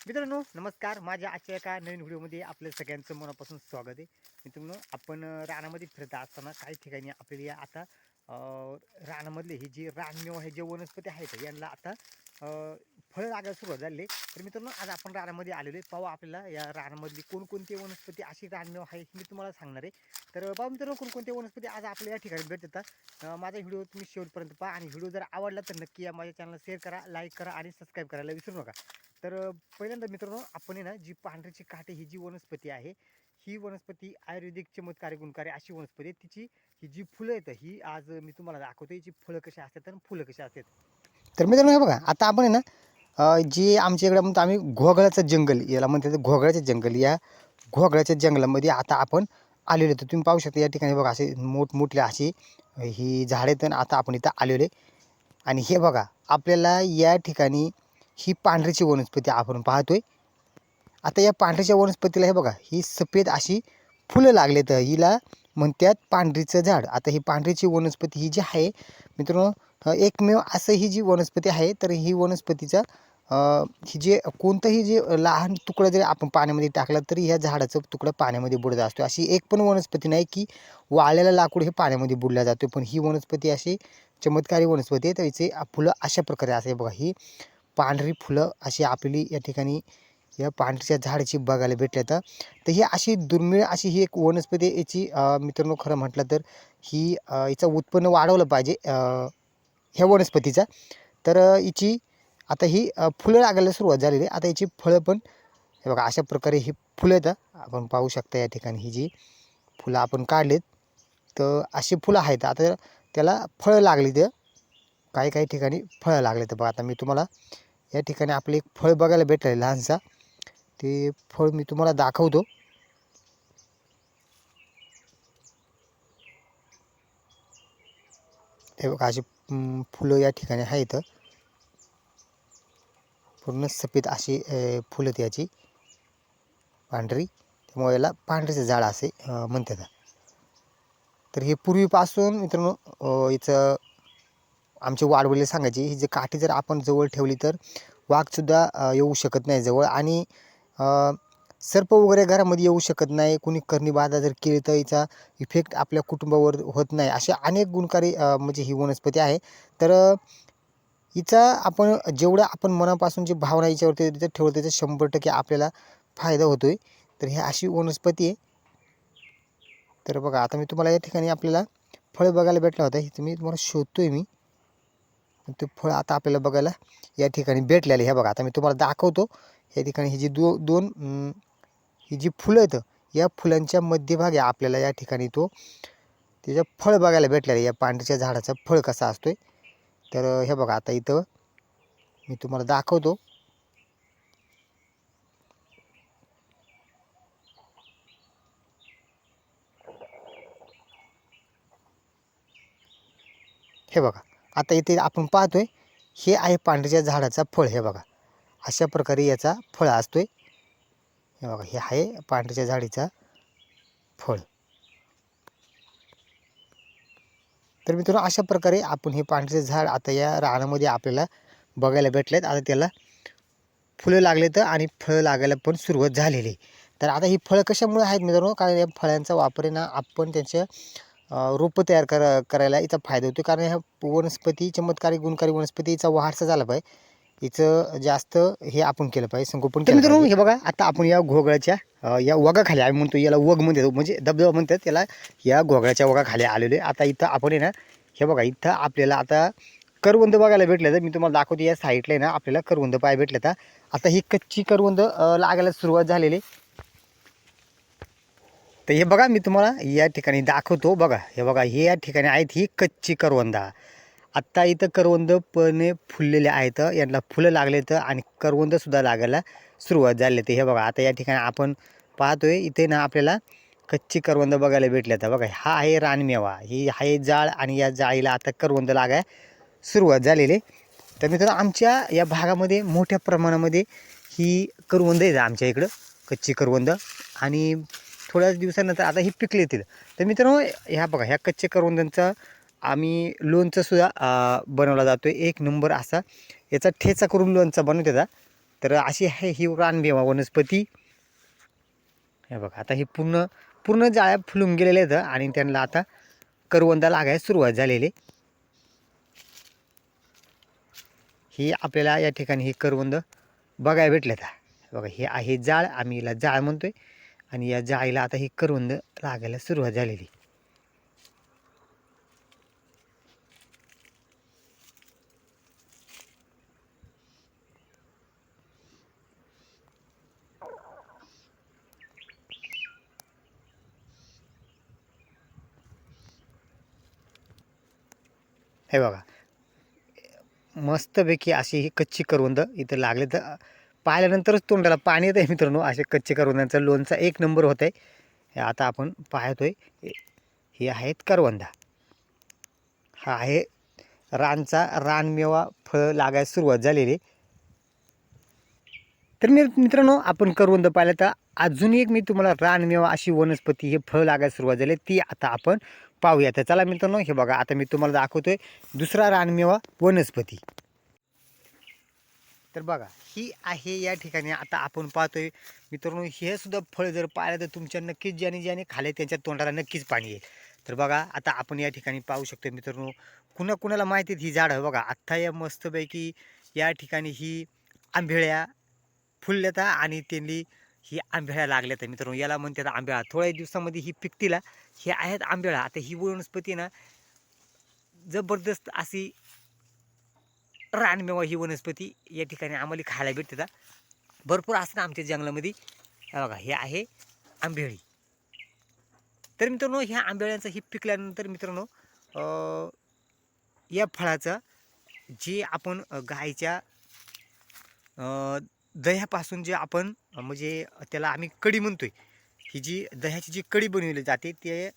मित्रांनो नमस्कार. माझ्या आजच्या एका नवीन व्हिडिओमध्ये आपल्या सगळ्यांचं मनापासून स्वागत आहे. मित्रांनो आपण रानामध्ये फिरत असताना काही ठिकाणी आपल्याला आता अ, रानामधले ही जी रानमेवा हे जे वनस्पती आहेत यांना आता फळं लागायला सुरुवात झाली आहे. तर मित्रांनो आज आपण रानामध्ये आलेलो आहे. पाहू आपल्याला या रानामधली कोणकोणती वनस्पती अशी रानमेवा आहे हे मी तुम्हाला सांगणार आहे. तर पाहू मित्रांनो कोणकोणते वनस्पती आज आपल्या या ठिकाणी भेटतात. माझा व्हिडिओ तुम्ही शेवटपर्यंत पहा आणि व्हिडिओ जर आवडला तर नक्की या माझ्या चॅनलला शेअर करा, लाईक करा आणि सबस्क्राईब करायला विसरू नका. तर पहिल्यांदा मित्रांनो आपण आहे ना जी पांढऱ्याची काटे ही जी वनस्पती आहे ही वनस्पती आयुर्वेदिक चमत्कारी गुणकारी अशी वनस्पती आहे. तिची ही जी फुलं आहेत ही आज मी तुम्हाला दाखवतो. याची फळं कशी असतात आणि फुलं कशी असतात. तर मित्रांनो हे बघा आता आपण आहे ना जे आमच्या इकडे म्हणतो आम्ही घोगळाचं जंगल याला म्हणतात घोगळाचं जंगल. या घोगळाच्या जंगलामध्ये आता आपण आलेलो आहे. तर तुम्ही पाहू शकता या ठिकाणी बघा असे मोठमोठे अशी ही झाडे आहेत आणि आता आपण इथं आलेलो आहे. आणि हे बघा आपल्याला या ठिकाणी ही पांढरीची वनस्पती आपण पाहतोय. आता या पांढरीच्या वनस्पतीला हे बघा ही सफेद अशी फुलं लागलेत. हिला म्हणतात पांढरीचं झाड. आता ही पांढरीची वनस्पती ही जी आहे मित्रांनो एकमेव असं ही जी वनस्पती आहे तर ही वनस्पतीचा ही जे कोणतंही जे लहान तुकडं जरी आपण पाण्यामध्ये टाकला तरी ह्या झाडाचं तुकडं पाण्यामध्ये बुडत असतो. अशी एक पण वनस्पती नाही की वाळलेलं लाकूड हे पाण्यामध्ये बुडलं जातो. पण ही वनस्पती अशी चमत्कारी वनस्पती आहे. तर हिचे फुलं अशा प्रकारे असते बघा. ही पांढरी फुलं अशी आपली या ठिकाणी या पांढरीच्या झाडाची बघायला भेटल्यात. तर ही अशी दुर्मिळ अशी ही एक वनस्पती आहे. याची मित्रांनो खरं म्हटलं तर ही हिचं उत्पन्न वाढवलं पाहिजे ह्या वनस्पतीचा. तर हिची आता ही फुलं लागायला सुरुवात झालेली आहे. आता याची फळं पण हे बघा अशा प्रकारे ही फुलं आहेत. आपण पाहू शकता या ठिकाणी ही जी फुलं आपण काढलीत तर अशी फुलं आहेत. आता त्याला फळं लागली तर काही काही ठिकाणी फळं लागले. तर बघा आता मी तुम्हाला या ठिकाणी आपले एक फळ बघायला भेटलं आहे लहानसा. ते फळ मी तुम्हाला दाखवतो. हे बघा अशी फुलं या ठिकाणी आहेत. पूर्ण सफेद अशी फुलं त्याची पांढरी. त्यामुळे याला पांढरीचं झाड असे म्हणतात. तर हे पूर्वीपासून मित्रांनो याचं आमचे वाडवडील सांगायचे ही जी काठी जर आपण जवळ ठेवली तर वाघसुद्धा येऊ शकत नाही जवळ. आणि सर्प वगैरे घरामध्ये येऊ शकत नाही. कुणी कर्णीबाधा जर केली तर याचा इफेक्ट आपल्या कुटुंबावर होत नाही. अशा अनेक गुणकारी म्हणजे ही वनस्पती आहे. तर हिचा आपण जेवढं आपण मनापासून जी भावना हिच्यावरती तिथं ठेवतो त्याचा 100% आपल्याला फायदा होतो आहे. तर ही अशी वनस्पती आहे. तर बघा आता मी तुम्हाला या ठिकाणी आपल्याला फळ बघायला भेटलं होतं. हे मी तुम्हाला शोधतोय मी. ते फळ आता आपल्याला बघायला या ठिकाणी भेटलेले. हे बघा आता मी तुम्हाला दाखवतो. या ठिकाणी ही जी दोन ही जी फुलं आहेत या फुलांच्या मध्यभागी आपल्याला या ठिकाणी त्याचं फळ बघायला भेटलेलं आहे. या पांढऱ्याच्या झाडाचा फळ कसा असतोय. तर हे बघा आता इथं मी तुम्हाला दाखवतो. हे बघा आता इथे आपण पाहतोय हे आहे पांढऱ्याच्या झाडाचा फळ. हे बघा अशा प्रकारे याचा फळ असतोय. हे बघा हे आहे पांढऱ्याच्या झाडीचा फळ. तर मित्रांनो अशा प्रकारे आपण हे पांढरे झाड आता या रानामध्ये आपल्याला बघायला भेटलेत. आता त्याला फुलं लागलेत आणि फळं लागायला पण सुरुवात झालेली. तर आता ही फळं कशामुळे आहेत मित्रांनो, कारण या फळांचा वापर आहे ना आपण त्यांच्या रोपं तयार करायला याचा फायदा होतो. कारण ह्या वनस्पती चमत्कारी गुणकारी वनस्पती हिचा वारसा झाला पाहिजे. हिचं जास्त हे आपण केलं पाहिजे, संगोपन केलं पाहिजे. हे बघा आता आपण या घोगळ्याच्या या वगाखाली आम्ही म्हणतो याला वग म्हणतो म्हणजे धबधबा म्हणतात त्याला. या घोगळ्याच्या वगाखाली आलेलो आहे. आता इथं आपण आहे ना हे बघा इथं आपल्याला आता करवंद बघायला भेटले. तर मी तुम्हाला दाखवतो या साईडला आहे ना आपल्याला करवंद पाहायला भेटले. तर आता ही कच्ची करवंद लागायला सुरुवात झालेली. तर हे बघा मी तुम्हाला या ठिकाणी दाखवतो. बघा हे बघा हे या ठिकाणी आहेत ही कच्ची करवंदा. आत्ता इथं करवंद पण फुललेले आहेत. यांना फुलं लागलेत आणि करवंदसुद्धा लागायला सुरुवात झाली. तर हे बघा आता या ठिकाणी आपण पाहतोय इथे ना आपल्याला कच्ची करवंद बघायला भेटले. तर बघा हा आहे रानमेवा. ही आहे जाळ आणि या जाळीला आता करवंद लागायला सुरुवात झालेली. तर मित्रांनो आमच्या या भागामध्ये मोठ्या प्रमाणामध्ये ही करवंद आहेत आमच्या इकडं कच्ची करवंद. आणि थोड्याच दिवसानंतर आता ही पिकली येतील. तर मित्रांनो ह्या बघा ह्या कच्च्या करवंदांचा आम्ही लोणचंसुद्धा बनवला जातो आहे. एक नंबर असा याचा ठेचा करून लोणचा बनवतात. तर अशी आहे ही रानमेवा वनस्पती. हे बघा आता ही पूर्ण पूर्ण जाळ्या फुलून गेलेल्या आहेत आणि त्यांना आता करवंदा लागायला सुरुवात झालेली. ही आपल्याला या ठिकाणी ही करवंद बघायला भेटल्यात. बघा हे आहे जाळ, आम्ही हिला जाळ म्हणतोय आणि या जाळीला आता ही करवंद लागायला सुरुवात झालेली. हे बघा मस्तपैकी अशी ही कच्ची करवंद इथं लागले. तर पाहिल्यानंतरच तोंडाला पाणी येतं आहे मित्रांनो. असे कच्चे करवंदांचा लोणचा एक नंबर होत आहे. हे आता आपण पाहतोय हे आहेत करवंदा. हा आहे रानमेवा फळ लागायला सुरुवात झालेली. तर मित्रांनो आपण करवंद पाहिलं तर अजून एक मी तुम्हाला रानमेवा अशी वनस्पती हे फळ लागायला सुरुवात झाली ती आता आपण पाहूया. तर चला मित्रांनो हे बघा आता मी तुम्हाला दाखवतोय दुसरा रानमेवा वनस्पती. तर बघा ही आहे या ठिकाणी आता आपण पाहतोय मित्रांनो. हे सुद्धा फळ जर पाहिलं तर तुमच्या नक्कीच ज्याने खाल्ले त्यांच्या तोंडाला नक्कीच पाणी येईल. तर बघा आता आपण या ठिकाणी पाहू शकतो मित्रांनो. कुणाला माहिती ही झाडं बघा आत्ता या मस्तपैकी या ठिकाणी ही आंबेळ्या फुलल्यात आणि त्यांनी ही आंबेळ्या लागल्यात मित्रांनो. याला म्हणतात आंबेळा. थोड्या दिवसामध्ये ही पिकतील. हे आहेत आंबेळा. आता ही वनस्पती ना जबरदस्त अशी रानमेवा ही वनस्पती या ठिकाणी आम्हाला खायला भेटते. भरपूर असतं आमच्या जंगलामध्ये. बघा हे आहे आंबेळी. तर मित्रांनो ह्या आंबेळ्यांचं ही पिकल्यानंतर मित्रांनो या फळाचं जे आपण गायच्या दह्यापासून जे आपण म्हणजे त्याला आम्ही कढी म्हणतोय. ही जी दह्याची जी कढी बनवली जाते ते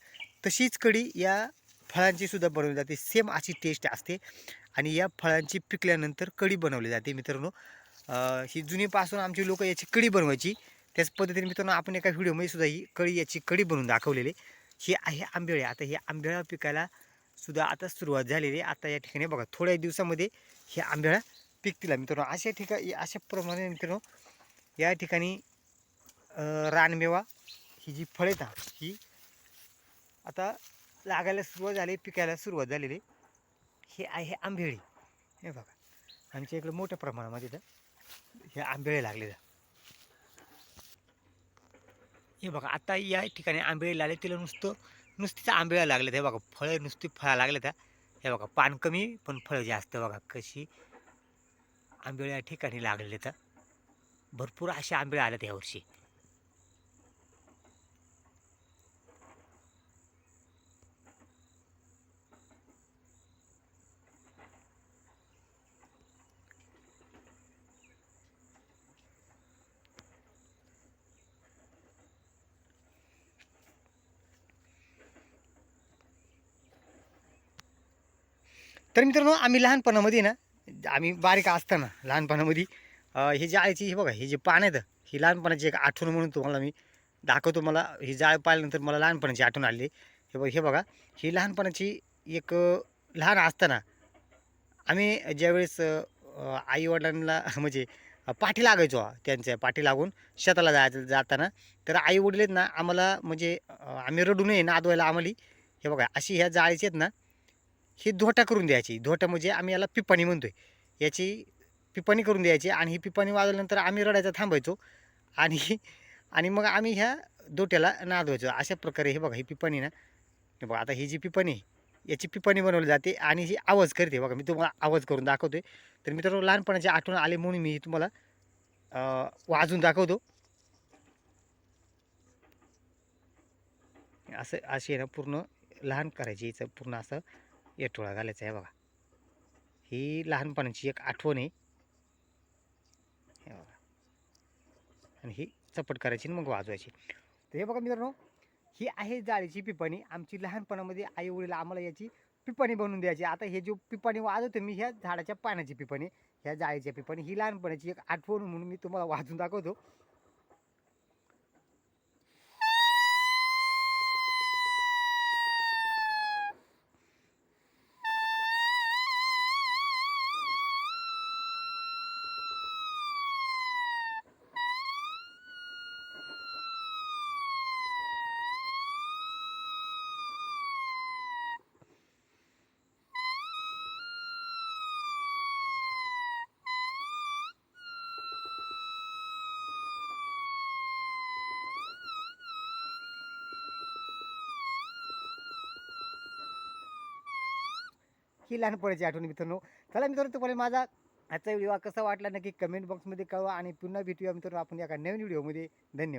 तशीच कढी या फळांची सुद्धा बनवली जाते. सेम अशी टेस्ट असते आणि या फळांची पिकल्यानंतर कढी बनवली जाते मित्रांनो. ही जुनीपासून आमची लोक याची कढी बनवायची. त्याच पद्धतीने मित्रांनो आपण एका व्हिडिओमध्ये सुद्धा ही याची कढी बनवून दाखवलेली. ही आहे आंबेळे. आता हे आंबेळा पिकायला सुद्धा आता सुरुवात झालेली आहे. आता या ठिकाणी बघा थोड्या दिवसामध्ये हे आंबेळा पिकतील मित्रांनो. अशा ठिकाणी अशा प्रमाणे मित्रांनो या ठिकाणी रानमेवा ही जी फळे आहेत ही आता लागायला सुरुवात झाली, पिकायला सुरुवात झालेली. हे आहे आंबेळी. हे बघा आमच्या इकडे मोठ्या प्रमाणामध्ये तर हे आंबेळे लागले. हे बघा आता या ठिकाणी आंबेळे लागले. तिला नुसतीच आंबेळ्या लागले. हे बघा फळं नुसती फळा लागले त्या. हे बघा पान कमी पण फळं जास्त. बघा कशी आंबेळे या ठिकाणी लागलेले तर भरपूर असे आंबेळे आलेत यावर्षी. तर मित्रांनो आम्ही लहानपणामध्ये ना आम्ही बारीक असताना लहानपणामध्ये ही जाळीची ही बघा ही जी पान आहेत ही लहानपणाची एक आठवण म्हणून तुम्हाला मी दाखवतो. मला ही जाळ पाहिल्यानंतर मला लहानपणाची आठवण आली. हे बघा ही लहानपणाची एक लहान असताना आम्ही ज्यावेळेस आईवडिलांना म्हणजे पाठी लागायचो त्यांच्या पाठी लागून शेताला जाताना तर आई वडील आहेत ना आम्हाला म्हणजे आम्ही रडू नये नादवायला आम्हाला हे बघा अशी ह्या जाळीची आहेत ना ही धोटा करून द्यायची. धोटा म्हणजे आम्ही याला पिपाणी म्हणतोय. याची पिपाणी करून द्यायची आणि ही पिपाणी वाजवल्यानंतर आम्ही रडायचं थांबायचो आणि आणि मग आम्ही ह्या दोट्याला नादवायचो. अशा प्रकारे हे बघा ही पिपाणी ना हे बघा आता ही जी पिपाणी आहे याची पिपाणी बनवली जाते आणि ही आवाज करते. बघा मी तुम्हाला आवाज करून दाखवतोय. तर मित्रांनो लहानपणाची आठवण आली म्हणून मी तुम्हाला वाजून दाखवतो. असं अशी आहे ना पूर्ण लहान करायची हिचं पूर्ण असं येठोळा घालायचा आहे बघा. ही लहानपणाची एक आठवण आहे. हे बघा आणि ही चपट करायची आणि मग वाजवायची. तर हे बघा मित्रांनो ही आहे जाळीची पिपाणी. आमची लहानपणामध्ये आई वडील आम्हाला याची पिपाणी बनवून द्यायची. आता हे जो पिपाणी वाजवतो मी ह्या झाडाच्या पानाची पिपाणी ह्या जाळीच्या पिपाणी ही लहानपणाची एक आठवण म्हणून मी तुम्हाला वाजून दाखवतो. ही लहानपणाची आठवण मित्रांनो. चला मित्रांनो, तुम्हाला माझा आजचा व्हिडिओ कसा वाटला नक्की कमेंट बॉक्समध्ये कळवा आणि पुन्हा भेटूया मित्रांनो आपण एका नवीन व्हिडिओमध्ये. धन्यवाद.